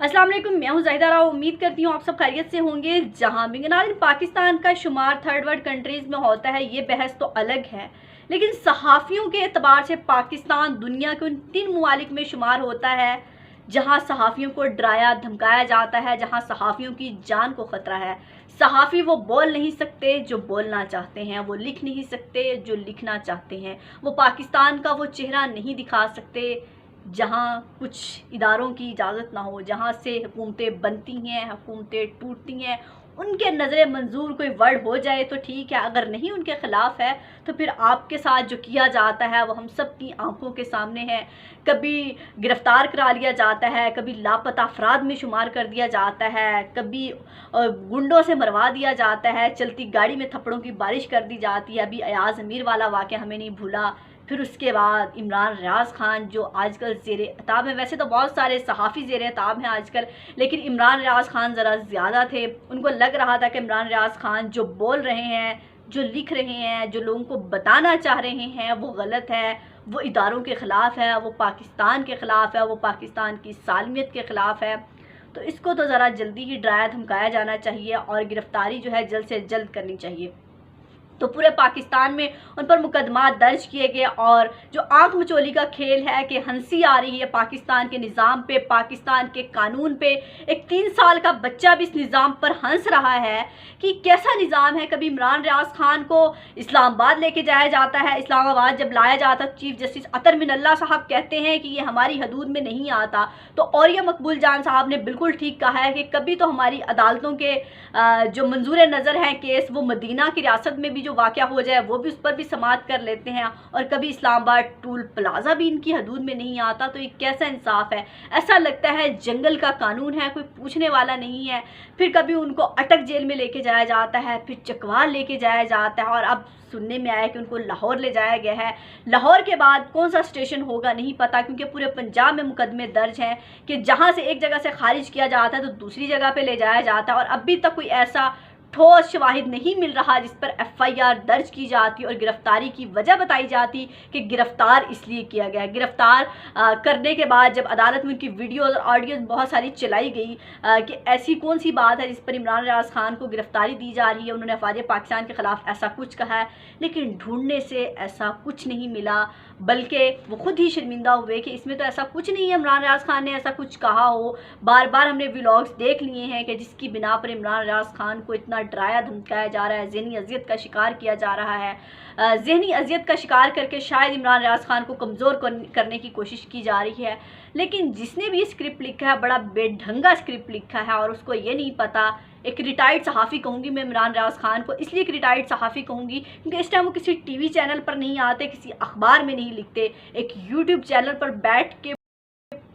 अस्सलाम वालेकुम, मैं हूं ज़ाहिदा राव। उम्मीद करती हूँ आप सब खैरियत से होंगे। जहां भी नाज़रीन पाकिस्तान का शुमार थर्ड वर्ल्ड कंट्रीज़ में होता है, ये बहस तो अलग है, लेकिन सहाफ़ियों के एतबार से पाकिस्तान दुनिया के उन 3 ममालिक में शुमार होता है जहां सहाफ़ियों को डराया धमकाया जाता है, जहां सहाफ़ियों की जान को ख़तरा है। सहाफ़ी वो बोल नहीं सकते जो बोलना चाहते हैं, वो लिख नहीं सकते जो लिखना चाहते हैं, वो पाकिस्तान का वो चेहरा नहीं दिखा सकते जहाँ कुछ इदारों की इजाज़त ना हो, जहाँ से हुकूमतें बनती हैं, हुकूमतें टूटती हैं। उनके नज़र मंजूर कोई वर्ड हो जाए तो ठीक है, अगर नहीं उनके ख़िलाफ़ है तो फिर आपके साथ जो किया जाता है वो हम सब की आंखों के सामने है। कभी गिरफ़्तार करा लिया जाता है, कभी लापता अफराद में शुमार कर दिया जाता है, कभी गुंडों से मरवा दिया जाता है, चलती गाड़ी में थप्पड़ों की बारिश कर दी जाती है। अभी अयाज़ अमीर वाला वाक़या हमें नहीं भूला। फिर उसके बाद इमरान रियाज़ खान जो आजकल ज़ेर एताब हैं। वैसे तो बहुत सारे सहाफ़ी ज़ेर एताब हैं आजकल, लेकिन इमरान रियाज़ खान ज़रा ज़्यादा थे। उनको लग रहा था कि इमरान रियाज़ खान जो बोल रहे हैं, जो लिख रहे हैं, जो लोगों को बताना चाह रहे हैं वो गलत है, वो इदारों के ख़िलाफ़ है, वो पाकिस्तान के ख़िलाफ़ है, वो पाकिस्तान की सालमियत के ख़िलाफ़ है। तो इसको तो ज़रा जल्दी ही डराया धमकाया जाना चाहिए और गिरफ़्तारी जो है जल्द से जल्द करनी चाहिए। तो पूरे पाकिस्तान में उन पर मुकदमा दर्ज किए गए और जो आंख मचोली का खेल है कि हंसी आ रही है पाकिस्तान के निज़ाम पे, पाकिस्तान के कानून पे। एक 3 साल का बच्चा भी इस निज़ाम पर हंस रहा है कि कैसा निज़ाम है। कभी इमरान रियाज़ खान को इस्लामाबाद लेके जाया जाता है, इस्लामाबाद जब लाया जाता चीफ जस्टिस अतर मिनल्ला साहब कहते हैं कि ये हमारी हदूद में नहीं आता। तो औरिया मकबूल जान साहब ने बिल्कुल ठीक कहा है कि कभी तो हमारी अदालतों के जो मंजूर नज़र हैं केस, वो मदीना की रियासत में भी जो वाक़या हो जाए वो भी उस पर भी समाअत कर लेते हैं, और कभी इस्लामाबाद टूल प्लाजा भी इनकी हदूद में नहीं आता। तो ये कैसा इंसाफ है। ऐसा लगता है जंगल का कानून है, कोई पूछने वाला नहीं है। फिर कभी उनको अटक जेल में लेके जाया जाता है, फिर चकवाल लेके जाया जाता है, और अब सुनने में आया कि उनको लाहौर ले जाया गया है। लाहौर के बाद कौन सा स्टेशन होगा नहीं पता, क्योंकि पूरे पंजाब में मुकदमे दर्ज हैं कि जहां से एक जगह से खारिज किया जाता है तो दूसरी जगह पे ले जाया जाता है, और अभी तक कोई ऐसा ठोस शवाहिद नहीं मिल रहा जिस पर FIR दर्ज की जाती और गिरफ्तारी की वजह बताई जाती कि गिरफ्तार इसलिए किया गया। गिरफ्तार करने के बाद जब अदालत में उनकी वीडियो और ऑडियो बहुत सारी चलाई गई कि ऐसी कौन सी बात है जिस पर इमरान रियाज़ खान को गिरफ्तारी दी जा रही है, उन्होंने अफवाज पाकिस्तान के ख़िलाफ़ ऐसा कुछ कहा है, लेकिन ढूंढने से ऐसा कुछ नहीं मिला, बल्कि वो खुद ही शर्मिंदा हुए कि इसमें तो ऐसा कुछ नहीं है, इमरान रियाज़ खान ने ऐसा कुछ कहा हो। बार बार हमने व्लॉग्स देख लिए हैं कि जिसकी बिना पर इमरान रियाज़ खान को इतना डराया धमकाया जा रहा है, ज़हनी अजियत का शिकार किया जा रहा है। ज़हनी अजियत का शिकार करके शायद इमरान रियाज़ खान को कमज़ोर करने की कोशिश की जा रही है। लेकिन जिसने भी स्क्रिप्ट लिखा है बड़ा बेढंगा स्क्रिप्ट लिखा है, और उसको ये नहीं पता। एक रिटायर्ड सहाफ़ी कहूँगी मैं इमरान रियाज़ खान को, इसलिए एक रिटायर्ड सहाफ़ी कहूँगी क्योंकि इस टाइम वो किसी TV चैनल पर नहीं आते, किसी अखबार में नहीं लिखते, एक YouTube चैनल पर बैठ के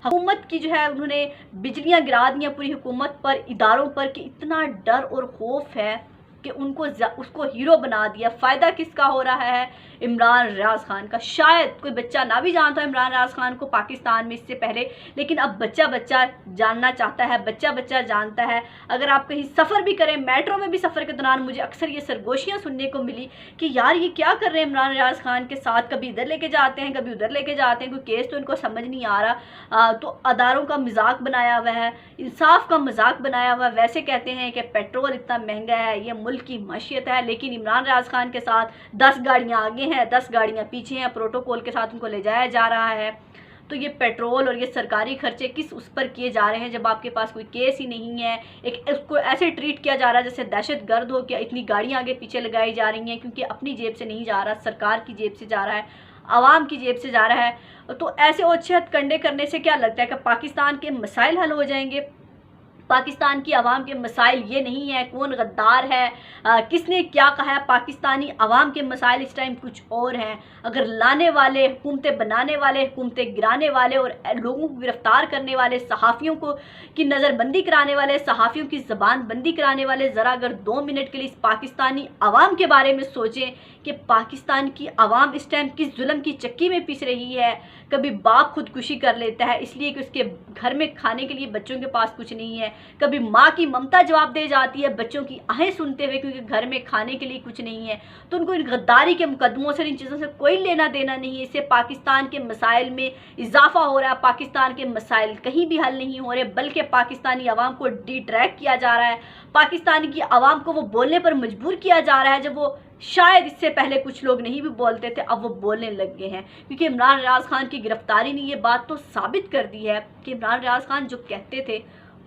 हुकूमत की जो है उन्होंने बिजलियां गिरा दी पूरी हुकूमत पर, इदारों पर, कि इतना डर और खौफ है कि उसको हीरो बना दिया। फ़ायदा किसका हो रहा है? इमरान रियाज़ खान का। शायद कोई बच्चा ना भी जानता है इमरान रियाज़ खान को पाकिस्तान में इससे पहले, लेकिन अब बच्चा बच्चा जानना चाहता है, बच्चा बच्चा जानता है। अगर आप कहीं सफ़र भी करें, मेट्रो में भी सफ़र के दौरान मुझे अक्सर ये सरगोशियाँ सुनने को मिली कि यार ये क्या कर रहे हैं इमरान रियाज़ खान के साथ, कभी इधर लेके जाते हैं कभी उधर लेके जाते हैं, कोई केस तो इनको समझ नहीं आ रहा। तो अदारों का मजाक बनाया हुआ है, इंसाफ का मजाक बनाया हुआ है। वैसे कहते हैं कि पेट्रोल इतना महंगा है, ये मुल्क की मशीयत है, लेकिन इमरान रियाज़ खान के साथ 10 गाड़ियाँ आगे हैं, 10 गाड़ियाँ पीछे हैं, प्रोटोकॉल के साथ उनको ले जाया जा रहा है। तो ये पेट्रोल और ये सरकारी खर्चे किस उस पर किए जा रहे हैं जब आपके पास कोई केस ही नहीं है। एक उसको ऐसे ट्रीट किया जा रहा है जैसे दहशत गर्द हो, कि इतनी गाड़ियाँ आगे पीछे लगाई जा रही हैं, क्योंकि अपनी जेब से नहीं जा रहा, सरकार की जेब से जा रहा है, आवाम की जेब से जा रहा है। तो ऐसे ओछत कंडे करने से क्या लगता है कि पाकिस्तान के मसाइल हल हो जाएंगे? पाकिस्तान की आवाम के मसाइल ये नहीं है कौन गद्दार है, किसने क्या कहा है। पाकिस्तानी आवाम के मसाइल इस टाइम कुछ और हैं। अगर लाने वाले, हुकूमतें बनाने वाले, हुकूमतें गिराने वाले और लोगों को गिरफ्तार करने वाले, सहाफ़ियों को की नज़रबंदी कराने वाले, सहाफ़ियों की ज़बान बंदी कराने वाले, ज़रा अगर 2 मिनट के लिए इस पाकिस्तानी आवाम के बारे में सोचें कि पाकिस्तान की आवाम इस टाइम किस जुल्म की चक्की में पिस रही है। कभी बाप खुदकुशी कर लेता है इसलिए कि उसके घर में खाने के लिए बच्चों के पास कुछ नहीं है, कभी माँ की ममता जवाब दे जाती है बच्चों की आहें सुनते हुए, क्योंकि घर में खाने के लिए कुछ नहीं है। तो उनको इन गद्दारी के मुकदमों से, इन चीज़ों से कोई लेना देना नहीं है। इससे पाकिस्तान के मसाइल में इजाफा हो रहा है, पाकिस्तान के मसाइल कहीं भी हल नहीं हो रहे, बल्कि पाकिस्तानी अवाम को डिट्रैक्ट किया जा रहा है, पाकिस्तान की आवाम को वो बोलने पर मजबूर किया जा रहा है जब वो शायद इससे पहले कुछ लोग नहीं भी बोलते थे, अब वो बोलने लग गए हैं। क्योंकि इमरान रियाज खान की गिरफ्तारी ने ये बात तो साबित कर दी है कि इमरान रियाज खान जो कहते थे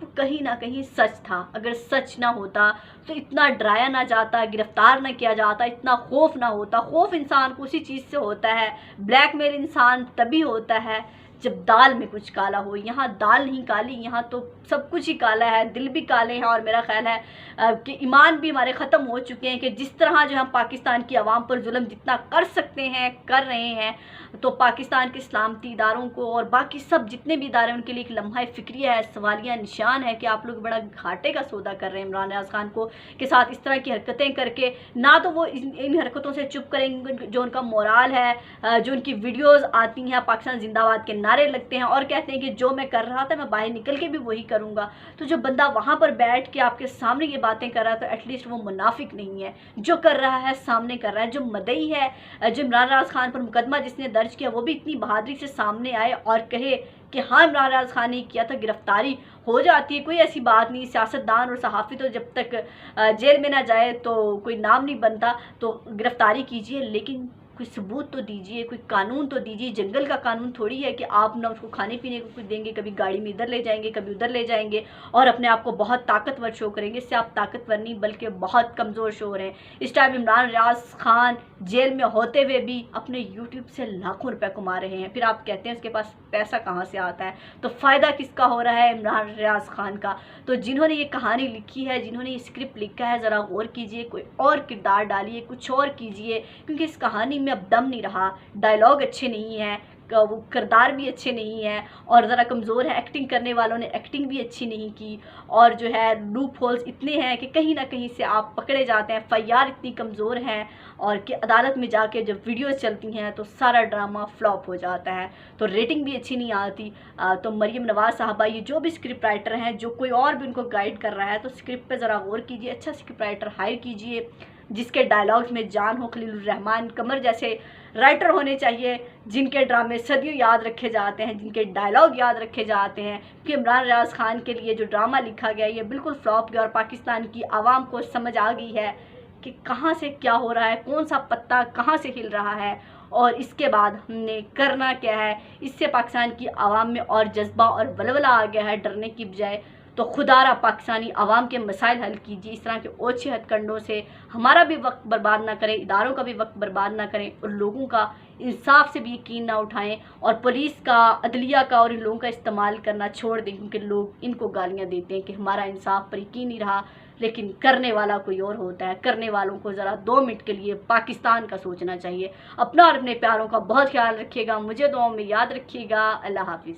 वो कहीं ना कहीं सच था। अगर सच ना होता तो इतना डराया ना जाता, गिरफ्तार ना किया जाता, इतना खौफ ना होता। खौफ इंसान को उसी चीज़ से होता है, ब्लैकमेल इंसान तभी होता है जब दाल में कुछ काला हो। यहाँ दाल नहीं काली, यहाँ तो सब कुछ ही काला है, दिल भी काले हैं। और मेरा ख्याल है कि ईमान भी हमारे ख़त्म हो चुके हैं कि जिस तरह जो हम पाकिस्तान की आवाम पर जुल्म जितना कर सकते हैं कर रहे हैं, तो पाकिस्तान के सलामती इदारों को और बाकी सब जितने भी इदारे उनके लिए एक लम्हा फ़िक्रिया है, सवालिया निशान है कि आप लोग बड़ा घाटे का सौदा कर रहे हैं इमरान रियाज खान को के साथ इस तरह की हरकतें करके। ना तो वो इन हरकतों से चुप करेंगे, जो उनका मोराल है, जो उनकी वीडियोज़ आती हैं पाकिस्तान जिंदाबाद के नारे लगते हैं और कहते हैं कि जो मैं कर रहा था मैं बाहर निकल के भी वही करूँगा। तो जो बंदा वहाँ पर बैठ के आपके सामने ये बातें कर रहा है तो एटलीस्ट वो मुनाफिक नहीं है, जो कर रहा है सामने कर रहा है। जो मदई है, जो इमरान रियाज खान पर मुकदमा जिसने दर्ज किया, वो भी इतनी बहादुरी से सामने आए और कहे कि हाँ इमरान रियाज खान ने किया था, गिरफ्तारी हो जाती है, कोई ऐसी बात नहीं। सियासतदान और सहाफ़ी तो जब तक जेल में ना जाए तो कोई नाम नहीं बनता, तो गिरफ्तारी कीजिए लेकिन कोई सबूत तो दीजिए, कोई कानून तो दीजिए। जंगल का कानून थोड़ी है कि आप ना उसको खाने पीने को कुछ देंगे, कभी गाड़ी में इधर ले जाएंगे कभी उधर ले जाएंगे और अपने आप को बहुत ताकतवर शो करेंगे। इससे आप ताकतवर नहीं बल्कि बहुत कमज़ोर शो हो रहे हैं। इस टाइम इमरान रियाज खान जेल में होते हुए भी अपने यूट्यूब से लाखों रुपए कमा रहे हैं, फिर आप कहते हैं उसके पास पैसा कहाँ से आता है। तो फ़ायदा किसका हो रहा है? इमरान रियाज खान का। तो जिन्होंने ये कहानी लिखी है, जिन्होंने ये स्क्रिप्ट लिखा है, ज़रा गौर कीजिए, कोई और किरदार डालिए, कुछ और कीजिए, क्योंकि इस कहानी में अब दम नहीं रहा। डायलॉग अच्छे नहीं हैं, वो किरदार भी अच्छे नहीं हैं और ज़रा कमज़ोर है। एक्टिंग करने वालों ने एक्टिंग भी अच्छी नहीं की और जो है लूप होल्स इतने हैं कि कहीं ना कहीं से आप पकड़े जाते हैं। FIR इतनी कमज़ोर हैं और कि अदालत में जाके जब वीडियोस चलती हैं तो सारा ड्रामा फ्लॉप हो जाता है, तो रेटिंग भी अच्छी नहीं आती। तो मरियम नवाज़ साहबा, ये जो भी स्क्रिप्ट राइटर हैं, जो कोई और भी उनको गाइड कर रहा है, तो स्क्रिप्ट पे ज़रा गौर कीजिए, अच्छा स्क्रिप्ट राइटर हायर कीजिए जिसके डायलॉग्स में जान हो। खलीलुर रहमान कमर जैसे राइटर होने चाहिए जिनके ड्रामे सदियों याद रखे जाते हैं, जिनके डायलॉग याद रखे जाते हैं। कि इमरान रियाज खान के लिए जो ड्रामा लिखा गया ये बिल्कुल फ्लॉप गया और पाकिस्तान की आवाम को समझ आ गई है कि कहाँ से क्या हो रहा है, कौन सा पत्ता कहाँ से हिल रहा है और इसके बाद हमने करना क्या है। इससे पाकिस्तान की आवाम में और जज्बा और वलवला आ गया है डरने की बजाय। तो खुदारा पाकिस्तानी आवाम के मसाइल हल कीजिए, इस तरह के ओछे हथकंडों से हमारा भी वक्त बर्बाद ना करें, इदारों का भी वक्त बर्बाद ना करें और लोगों का इंसाफ से भी यकीन ना उठाएं और पुलिस का, अदलिया का और इन लोगों का इस्तेमाल करना छोड़ दें, क्योंकि लोग इनको गालियां देते हैं कि हमारा इंसाफ पर यकीन नहीं रहा, लेकिन करने वाला कोई और होता है। करने वालों को ज़रा 2 मिनट के लिए पाकिस्तान का सोचना चाहिए। अपना और अपने प्यारों का बहुत ख्याल रखिएगा, मुझे दुआओं में याद रखिएगा। अल्लाह हाफिज़।